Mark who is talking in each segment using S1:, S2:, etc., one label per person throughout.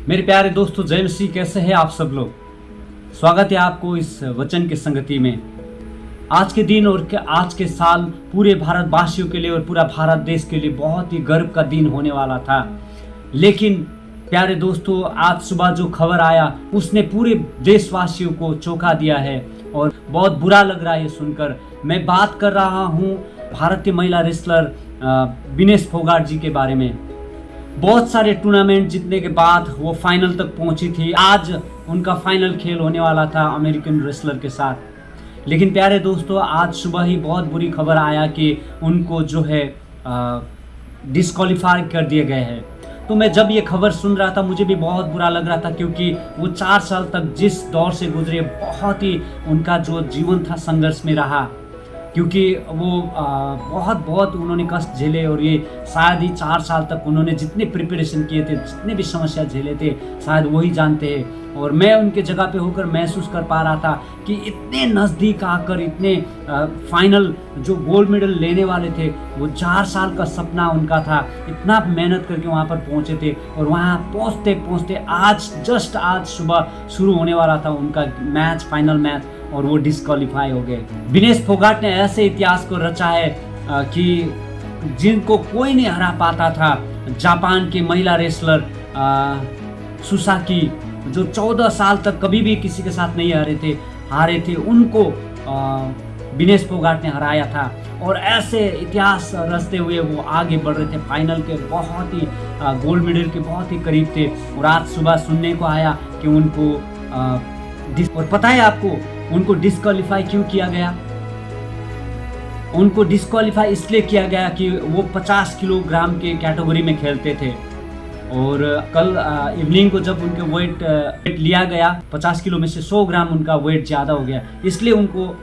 S1: मेरे प्यारे दोस्तों, जय मसीह। कैसे हैं आप सब लोग? स्वागत है आपको इस वचन की संगति में। आज के दिन और आज के साल पूरे भारतवासियों के लिए और पूरा भारत देश के लिए बहुत ही गर्व का दिन होने वाला था। लेकिन प्यारे दोस्तों, आज सुबह जो खबर आया उसने पूरे देशवासियों को चौंका दिया है और बहुत बुरा लग रहा है ये सुनकर। मैं बात कर रहा हूँ भारतीय महिला रेसलर विनेश फोगाट जी के बारे में। बहुत सारे टूर्नामेंट जीतने के बाद वो फाइनल तक पहुंची थी। आज उनका फाइनल खेल होने वाला था अमेरिकन रेसलर के साथ। लेकिन प्यारे दोस्तों, आज सुबह ही बहुत बुरी खबर आया कि उनको जो है डिस्क्वालीफाई कर दिए गए हैं। तो मैं जब ये खबर सुन रहा था मुझे भी बहुत बुरा लग रहा था, क्योंकि वो 4 साल तक जिस दौर से गुजरे, बहुत ही उनका जो जीवन था संघर्ष में रहा, क्योंकि वो बहुत उन्होंने कष्ट झेले। और ये शायद ही 4 साल तक उन्होंने जितने प्रिपरेशन किए थे, जितने भी समस्या झेले थे, शायद वही जानते हैं। और मैं उनके जगह पे होकर महसूस कर पा रहा था कि इतने नज़दीक आकर, इतने फाइनल जो गोल्ड मेडल लेने वाले थे, वो 4 साल का सपना उनका था। इतना मेहनत करके वहाँ पर पहुँचे थे और वहाँ पहुँचते पहुँचते आज सुबह शुरू होने वाला था उनका मैच, फाइनल मैच, और वो डिस्क्वालीफाई हो गए। विनेश फोगाट ने ऐसे इतिहास को रचा है कि जिनको कोई नहीं हरा पाता था। जापान के महिला रेसलर सुसाकी, जो 14 साल तक कभी भी किसी के साथ नहीं हारे थे, उनको विनेश फोगाट ने हराया था। और ऐसे इतिहास रचते हुए वो आगे बढ़ रहे थे। फाइनल के बहुत ही गोल्ड मेडल के बहुत ही करीब थे। और आज सुबह सुनने को आया कि उनको और पता है आपको उनको डिस्क्वालीफाई क्यों किया गया? उनको डिस्क्वालीफाई इसलिए किया गया कि वो 50 किलोग्राम के कैटेगरी में खेलते थे। और कल इवनिंग को जब उनके वेट लिया गया, 50 किलो में से 100 ग्राम उनका वेट ज़्यादा हो गया, इसलिए उनको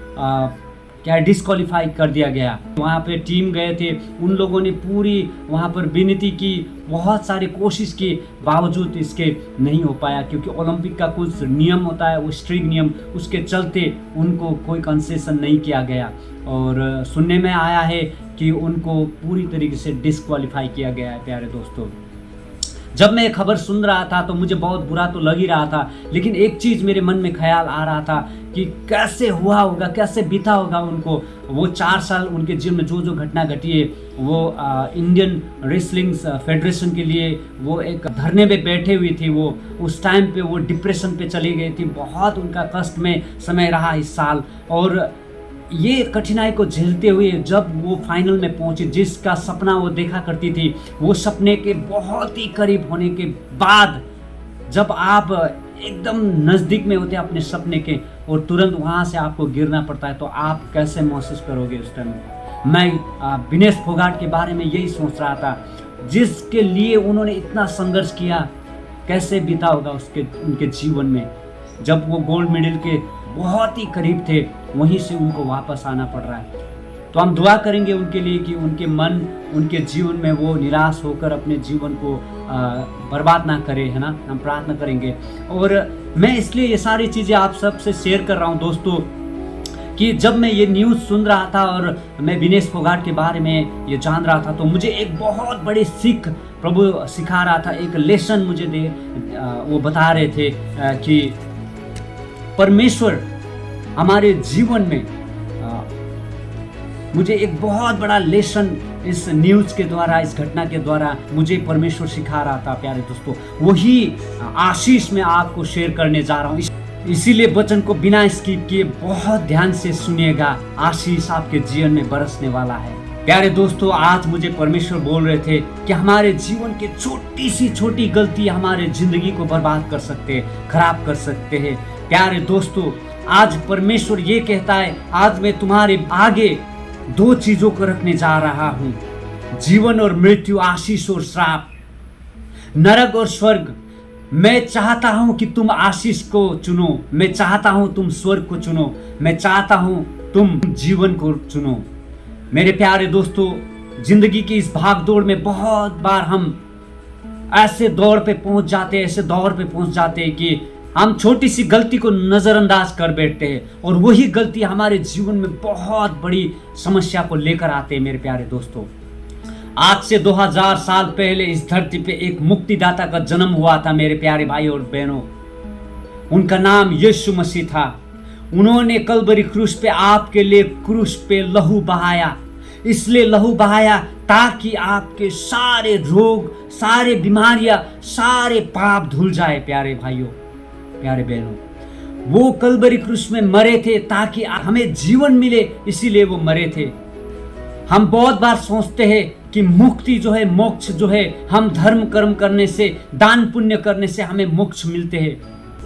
S1: डिस्क्वालीफाई कर दिया गया। वहाँ पे टीम गए थे, उन लोगों ने पूरी वहाँ पर विनती की, बहुत सारी कोशिश की, बावजूद इसके नहीं हो पाया, क्योंकि ओलंपिक का कुछ नियम होता है, वो स्ट्रिक्ट नियम, उसके चलते उनको कोई कंसेशन नहीं किया गया। और सुनने में आया है कि उनको पूरी तरीके से डिस्क्वालीफाई किया गया है। प्यारे दोस्तों, जब मैं ये खबर सुन रहा था तो मुझे बहुत बुरा तो लग ही रहा था, लेकिन एक चीज़ मेरे मन में ख्याल आ रहा था कि कैसे हुआ होगा, कैसे बीता होगा उनको। वो 4 साल उनके जीवन में जो घटना घटी है, वो इंडियन रेसलिंग फेडरेशन के लिए वो एक धरने पे बैठे हुई थी। वो उस टाइम पे वो डिप्रेशन पे चली गई थी। बहुत उनका कष्ट में समय रहा इस साल। और ये कठिनाई को झेलते हुए जब वो फाइनल में पहुंची, जिसका सपना वो देखा करती थी, वो सपने के बहुत ही करीब होने के बाद, जब आप एकदम नज़दीक में होते हैं अपने सपने के और तुरंत वहाँ से आपको गिरना पड़ता है, तो आप कैसे महसूस करोगे उस टाइम? मैं विनेश फोगाट के बारे में यही सोच रहा था, जिसके लिए उन्होंने इतना संघर्ष किया, कैसे बीता होगा उनके जीवन में, जब वो गोल्ड मेडल के बहुत ही करीब थे, वहीं से उनको वापस आना पड़ रहा है। तो हम दुआ करेंगे उनके लिए कि उनके मन, उनके जीवन में वो निराश होकर अपने जीवन को बर्बाद ना करे, है ना। हम प्रार्थना करेंगे। और मैं इसलिए ये सारी चीज़ें आप सबसे शेयर कर रहा हूँ दोस्तों, कि जब मैं ये न्यूज़ सुन रहा था और मैं विनेश फोगाट के बारे में ये जान रहा था, तो मुझे एक बहुत बड़ी सीख प्रभु सिखा रहा था। एक लेसन मुझे वो बता रहे थे कि परमेश्वर हमारे जीवन में, मुझे एक बहुत बड़ा लेसन इस न्यूज़ के द्वारा, इस घटना के द्वारा मुझे परमेश्वर सिखा रहा था। प्यारे दोस्तों, वही आशीष मैं आपको शेयर करने जा रहा हूँ। इसीलिए वचन को बिना स्किप किए बहुत ध्यान से सुनिएगा। आशीष आपके जीवन में बरसने वाला है। प्यारे दोस्तों, आज मुझे परमेश्वर बोल रहे थे कि हमारे जीवन की छोटी सी छोटी गलती हमारे जिंदगी को बर्बाद कर सकते हैं, खराब कर सकते हैं। प्यारे दोस्तों, आज परमेश्वर ये कहता है, आज मैं तुम्हारे आगे 2 चीजों को रखने जा रहा हूं, जीवन और मृत्यु, आशीष और श्राप, नरक और स्वर्ग। मैं चाहता हूं कि तुम आशीष को चुनो, मैं चाहता हूं तुम स्वर्ग को चुनो, मैं चाहता हूं तुम जीवन को चुनो। मेरे प्यारे दोस्तों, जिंदगी की इस भागदौड़ में बहुत बार हम ऐसे दौर पे पहुंच जाते हैं कि हम छोटी सी गलती को नज़रअंदाज कर बैठते हैं, और वही गलती हमारे जीवन में बहुत बड़ी समस्या को लेकर आते हैं। मेरे प्यारे दोस्तों, आज से 2000 साल पहले इस धरती पे एक मुक्तिदाता का जन्म हुआ था मेरे प्यारे भाई और बहनों। उनका नाम यीशु मसीह था। उन्होंने कलवरी क्रूस पे आपके लिए क्रूस पे लहू बहाया। इसलिए लहू बहाया ताकि आपके सारे रोग, सारे बीमारियां, सारे पाप धुल जाए। प्यारे भाइयों, प्यारे बहनों, वो कलवरी क्रूस में मरे थे ताकि हमें जीवन मिले, इसीलिए वो मरे थे। हम बहुत बार सोचते हैं कि मुक्ति जो है, मोक्ष जो है, हम धर्म कर्म करने से, दान पुण्य करने से हमें मोक्ष मिलते हैं।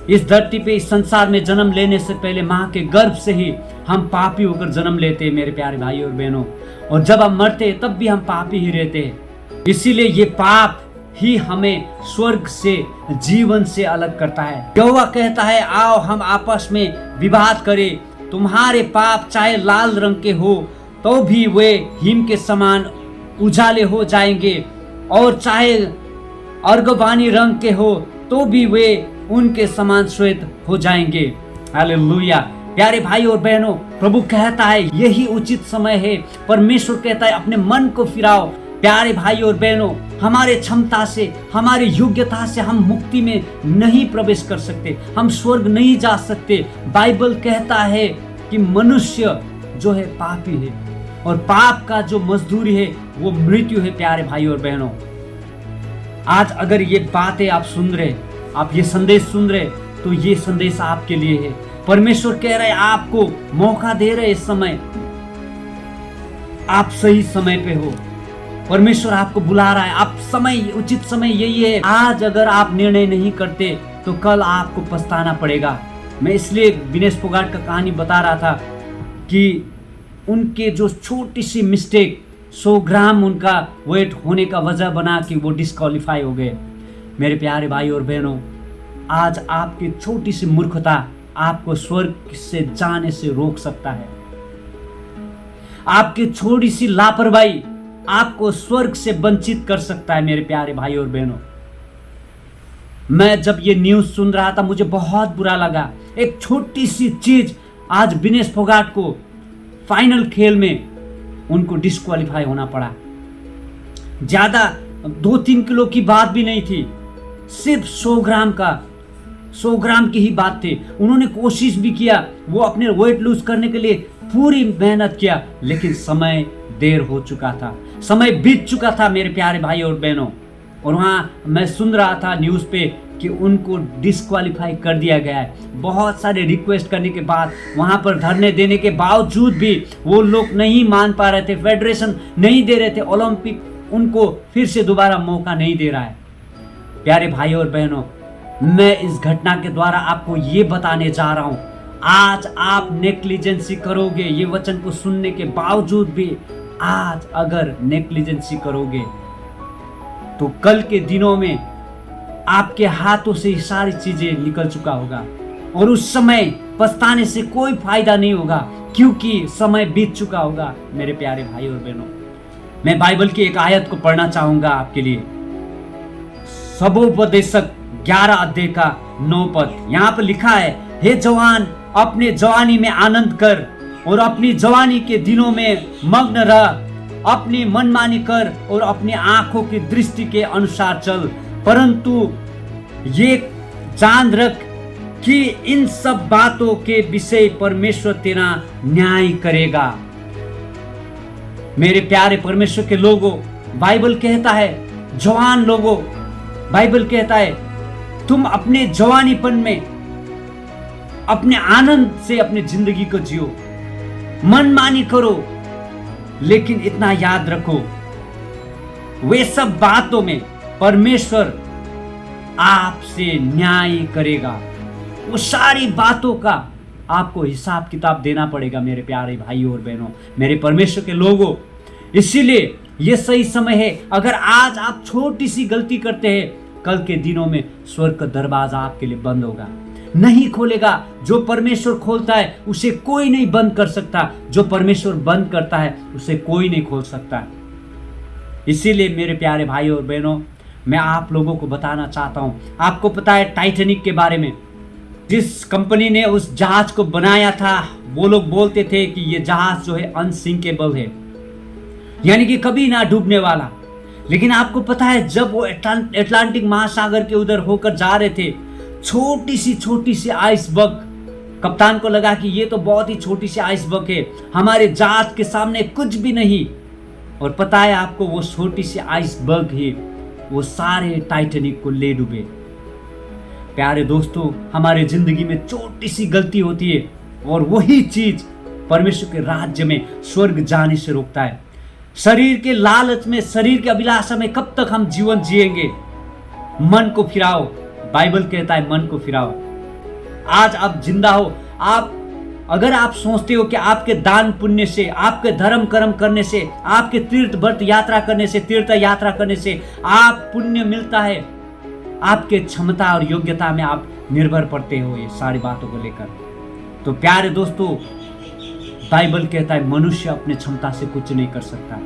S1: इस धरती पे, इस संसार में जन्म लेने से पहले माँ के गर्भ से ही हम पापी होकर जन्म लेते हैं मेरे प्यारे भाई और बहनों। और जब हम मरते हैं तब भी हम पापी ही रहते हैं। इसीलिए ये पाप ही हमें स्वर्ग से, जीवन से अलग करता है। यहोवा कहता है, आओ हम आपस में विवाद करें। तुम्हारे पाप चाहे लाल रंग के हो तो भी वे हिम के समान उजाले हो जाएंगे, और चाहे अर्गवानी रंग के हो तो भी वे उनके समान श्वेत हो जाएंगे। हालेलुया। प्यारे भाई और बहनों, प्रभु कहता है यही उचित समय है। परमेश्वर कहता है अपने मन को फिराओ। प्यारे भाई और बहनों, हमारे क्षमता से, हमारी योग्यता से हम मुक्ति में नहीं प्रवेश कर सकते, हम स्वर्ग नहीं जा सकते। बाइबल कहता है कि मनुष्य जो है पापी है, और पाप का जो मजदूरी है वो मृत्यु है। प्यारे भाई और बहनों, आज अगर ये बातें आप सुन रहे, आप ये संदेश सुन रहे, तो ये संदेश आपके लिए है। परमेश्वर कह रहे, आपको मौका दे रहे इस समय, आप सही समय पे हो। परमेश्वर आपको बुला रहा है। आप समय, उचित समय यही है। आज अगर आप निर्णय नहीं करते तो कल आपको पछताना पड़ेगा। मैं इसलिए विनेश फोगाट का कहानी बता रहा था कि उनके जो छोटी सी मिस्टेक, 100 ग्राम उनका वेट होने का वजह बना कि वो डिस्क्वालीफाई हो गए। मेरे प्यारे भाई और बहनों, आज आपकी छोटी सी मूर्खता आपको स्वर्ग से जाने से रोक सकता है। आपकी छोटी सी लापरवाही आपको स्वर्ग से वंचित कर सकता है। मेरे प्यारे भाई और बहनों, मैं जब ये न्यूज़ सुन रहा था मुझे बहुत बुरा लगा। एक छोटी सी चीज आज विनेश फोगाट को फाइनल खेल में उनको डिस्क्वालीफाई होना पड़ा। ज्यादा 2-3 किलो की बात भी नहीं थी, सिर्फ 100 ग्राम की ही बात थी। उन्होंने कोशिश भी किया, वो अपने वेट लूज करने के लिए पूरी मेहनत किया, लेकिन समय देर हो चुका था, समय बीत चुका था मेरे प्यारे भाई और बहनों। और वहाँ मैं सुन रहा था न्यूज़ पे कि उनको डिस्क्वालीफाई कर दिया गया है। बहुत सारे रिक्वेस्ट करने के बाद, वहाँ पर धरने देने के बावजूद भी वो लोग नहीं मान पा रहे थे, फेडरेशन नहीं दे रहे थे, ओलंपिक उनको फिर से दोबारा मौका नहीं दे रहा है। प्यारे भाई और बहनों, मैं इस घटना के द्वारा आपको ये बताने जा रहा हूँ, आज आप नेग्लिजेंसी करोगे, ये वचन को सुनने के बावजूद भी आज अगर नेग्लिजेंसी करोगे तो कल के दिनों में आपके हाथों से ये सारी चीजें निकल चुका होगा, और उस समय पछताने से कोई फायदा नहीं होगा, क्योंकि समय बीत चुका होगा। मेरे प्यारे भाई और बहनों, मैं बाइबल की एक आयत को पढ़ना चाहूंगा आपके लिए। सबोपदेशक 11 अध्याय का 9 पद। यहाँ पर लिखा है, हे जवान, अपने जवानी में आनंद कर और अपनी जवानी के दिनों में मग्न रह, अपनी मनमानी कर और अपनी आंखों की दृष्टि के अनुसार चल, परंतु ये जान रख कि इन सब बातों के विषय परमेश्वर तेरा न्याय करेगा। मेरे प्यारे परमेश्वर के लोगों, बाइबल कहता है, जवान लोगों, बाइबल कहता है तुम अपने जवानीपन में अपने आनंद से अपनी जिंदगी को जियो, मनमानी करो, लेकिन इतना याद रखो, वे सब बातों में परमेश्वर आपसे न्याय करेगा। वो सारी बातों का आपको हिसाब किताब देना पड़ेगा मेरे प्यारे भाई और बहनों, मेरे परमेश्वर के लोगों। इसीलिए ये सही समय है। अगर आज आप छोटी सी गलती करते हैं, कल के दिनों में स्वर्ग का दरवाजा आपके लिए बंद होगा, नहीं खोलेगा। जो परमेश्वर खोलता है उसे कोई नहीं बंद कर सकता, जो परमेश्वर बंद करता है उसे कोई नहीं खोल सकता। इसीलिए मेरे प्यारे भाई और बहनों, मैं आप लोगों को बताना चाहता हूं, आपको पता है टाइटैनिक के बारे में, जिस कंपनी ने उस जहाज को बनाया था, वो लोग बोलते थे कि ये जहाज जो है अनसिंकेबल है, यानी कि कभी ना डूबने वाला। लेकिन आपको पता है, जब वो अटलांटिक महासागर के उधर होकर जा रहे थे, छोटी सी आइसबर्ग, कप्तान को लगा कि ये तो बहुत ही छोटी सी आइसबर्ग है, हमारे जहाज के सामने कुछ भी नहीं। और पता है आपको, वो छोटी सी आइसबर्ग ही वो सारे टाइटैनिक को ले डूबे। प्यारे दोस्तों, हमारे जिंदगी में छोटी सी गलती होती है और वही चीज परमेश्वर के राज्य में, स्वर्ग जाने से रोकता है। शरीर के लालच में, शरीर के अभिलाषा में कब तक हम जीवन जिएंगे? मन को फिराओ, बाइबल कहता है मन को फिराओ। आज आप जिंदा हो, अगर आप सोचते हो कि आपके दान पुण्य से, आपके धर्म कर्म करने से, आपके तीर्थ यात्रा करने से आप पुण्य मिलता है, आपके क्षमता और योग्यता में आप निर्भर पड़ते हो ये सारी बातों को लेकर, तो प्यारे दोस्तों, बाइबल कहता है मनुष्य अपने क्षमता से कुछ नहीं कर सकता।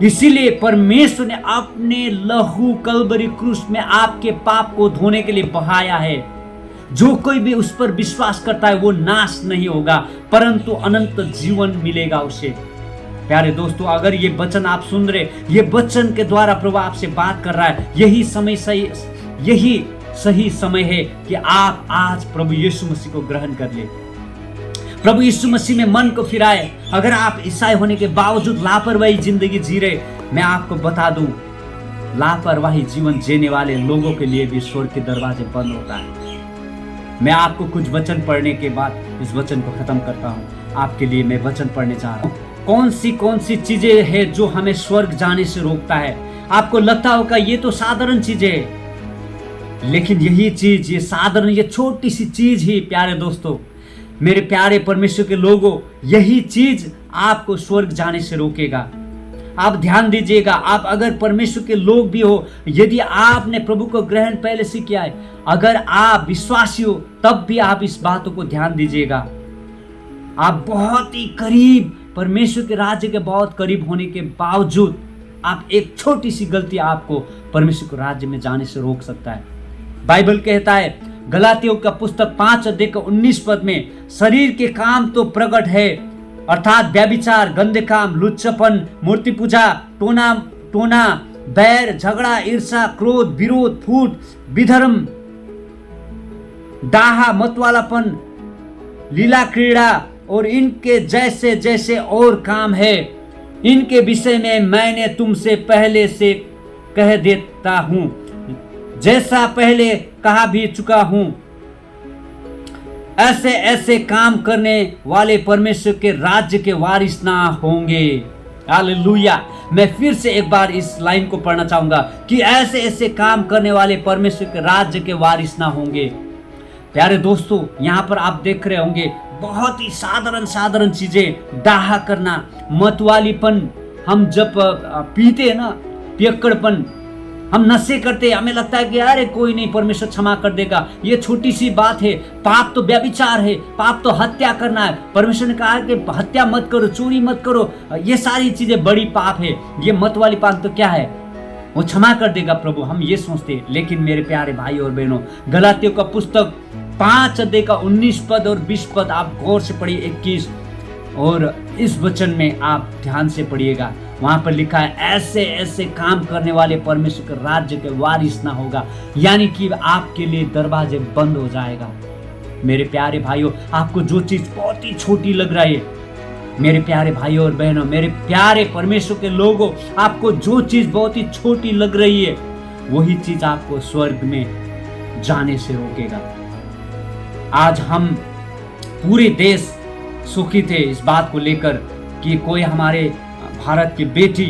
S1: इसीलिए परमेश्वर ने अपने लहू कलवरी क्रूस में आपके पाप को धोने के लिए बहाया है। जो कोई भी उस पर विश्वास करता है वो नाश नहीं होगा, परंतु अनंत जीवन मिलेगा उसे। प्यारे दोस्तों, अगर ये वचन आप सुन रहे, ये वचन के द्वारा प्रभु आपसे बात कर रहा है, यही सही समय है कि आप आज प्रभु यीशु मसीह को ग्रहण कर ले, प्रभु यीशु मसीह में मन को फिराए। अगर आप ईसाई होने के बावजूद लापरवाही जिंदगी जी रहे, मैं आपको बता दूं, लापरवाही जीवन जीने वाले लोगों के लिए भी स्वर्ग के दरवाजे बंद होता है। मैं आपको कुछ वचन पढ़ने के बाद इस वचन को खत्म करता हूं। आपके लिए मैं वचन पढ़ने जा रहा हूं। कौन सी चीजें हैं जो हमें स्वर्ग जाने से रोकता है? आपको लगता होगा ये तो साधारण चीजें है, लेकिन यही चीज, ये साधारण, ये छोटी सी चीज ही प्यारे दोस्तों, मेरे प्यारे परमेश्वर के लोगों, यही चीज आपको स्वर्ग जाने से रोकेगा। आप ध्यान दीजिएगा, आप अगर परमेश्वर के लोग भी हो, यदि आपने प्रभु को ग्रहण पहले से किया है, अगर आप विश्वासी हो, तब भी आप इस बातों को ध्यान दीजिएगा। आप बहुत ही करीब, परमेश्वर के राज्य के बहुत करीब होने के बावजूद, आप एक छोटी सी गलती आपको परमेश्वर के राज्य में जाने से रोक सकता है। बाइबल कहता है गलातियों का पुस्तक 5:19 में, शरीर के काम तो प्रकट है, अर्थात व्यभिचार, गंदे काम, लुच्चपन, मूर्ति पूजा, टोना, बैर, झगड़ा, ईर्ष्या, क्रोध, विरोध, फूट, विधर्म, डाहा, मतवालापन, लीला क्रीड़ा और इनके जैसे जैसे और काम है। इनके विषय में मैंने तुमसे पहले से कह देता हूं, जैसा पहले कहा भी चुका हूं। ऐसे काम करने वाले परमेश्वर के राज्य के वारिस ना होंगे। हालेलुया। मैं फिर से एक बार इस लाइन को पढ़ना चाहूंगा कि ऐसे काम करने वाले परमेश्वर के राज्य के वारिस ना होंगे। प्यारे दोस्तों, यहाँ पर आप देख रहे होंगे बहुत ही साधारण चीजें, डाहा करना, मतवालीपन, हम जब पीते हैं ना, पियक्कड़पन, हम नशे करते हैं, हमें लगता है कि अरे कोई नहीं, परमेश्वर क्षमा कर देगा, ये छोटी सी बात है। पाप तो व्यभिचार है, पाप तो हत्या करना है। परमेश्वर ने कहा कि हत्या मत करो, चोरी मत करो, ये सारी चीजें बड़ी पाप है। ये मत वाली पाप तो क्या है, वो क्षमा कर देगा प्रभु, हम ये सोचते हैं। लेकिन मेरे प्यारे भाई और बहनों, गलातियों का पुस्तक 5:19 और 20 आप गौर से पढ़िए, 21 और इस वचन में आप ध्यान से पढ़िएगा। वहां पर लिखा है ऐसे काम करने वाले परमेश्वर के राज्य के वारिस ना होगा, यानी कि आपके लिए दरवाजे बंद हो जाएगा। मेरे प्यारे भाइयों, आपको जो चीज बहुत ही छोटी लग रही है, मेरे प्यारे भाइयों और बहनों, मेरे प्यारे परमेश्वर के लोगों, आपको जो चीज बहुत ही छोटी लग रही है, वही चीज आपको स्वर्ग में जाने से रोकेगा। आज हम पूरे देश सुखी थे इस बात को लेकर कि कोई हमारे भारत की बेटी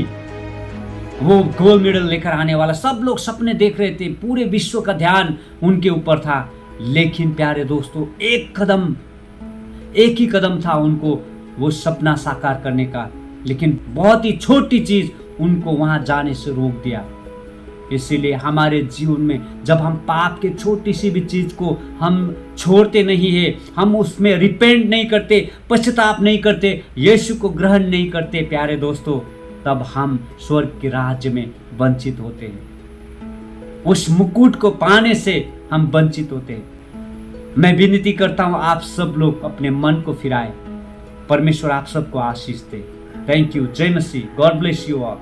S1: वो गोल्ड मेडल लेकर आने वाला, सब लोग सपने देख रहे थे, पूरे विश्व का ध्यान उनके ऊपर था। लेकिन प्यारे दोस्तों, एक ही कदम था उनको वो सपना साकार करने का, लेकिन बहुत ही छोटी चीज उनको वहां जाने से रोक दिया। इसीलिए हमारे जीवन में जब हम पाप के छोटी सी भी चीज को हम छोड़ते नहीं है, हम उसमें रिपेंट नहीं करते, पश्चाताप नहीं करते, यीशु को ग्रहण नहीं करते, प्यारे दोस्तों, तब हम स्वर्ग के राज्य में वंचित होते हैं। उस मुकुट को पाने से हम वंचित होते हैं। मैं विनती करता हूं, आप सब लोग अपने मन को फिराएं। परमेश्वर आप सबको आशीष दे। थैंक यू, जय मसीह, गॉड ब्लेस यू ऑल।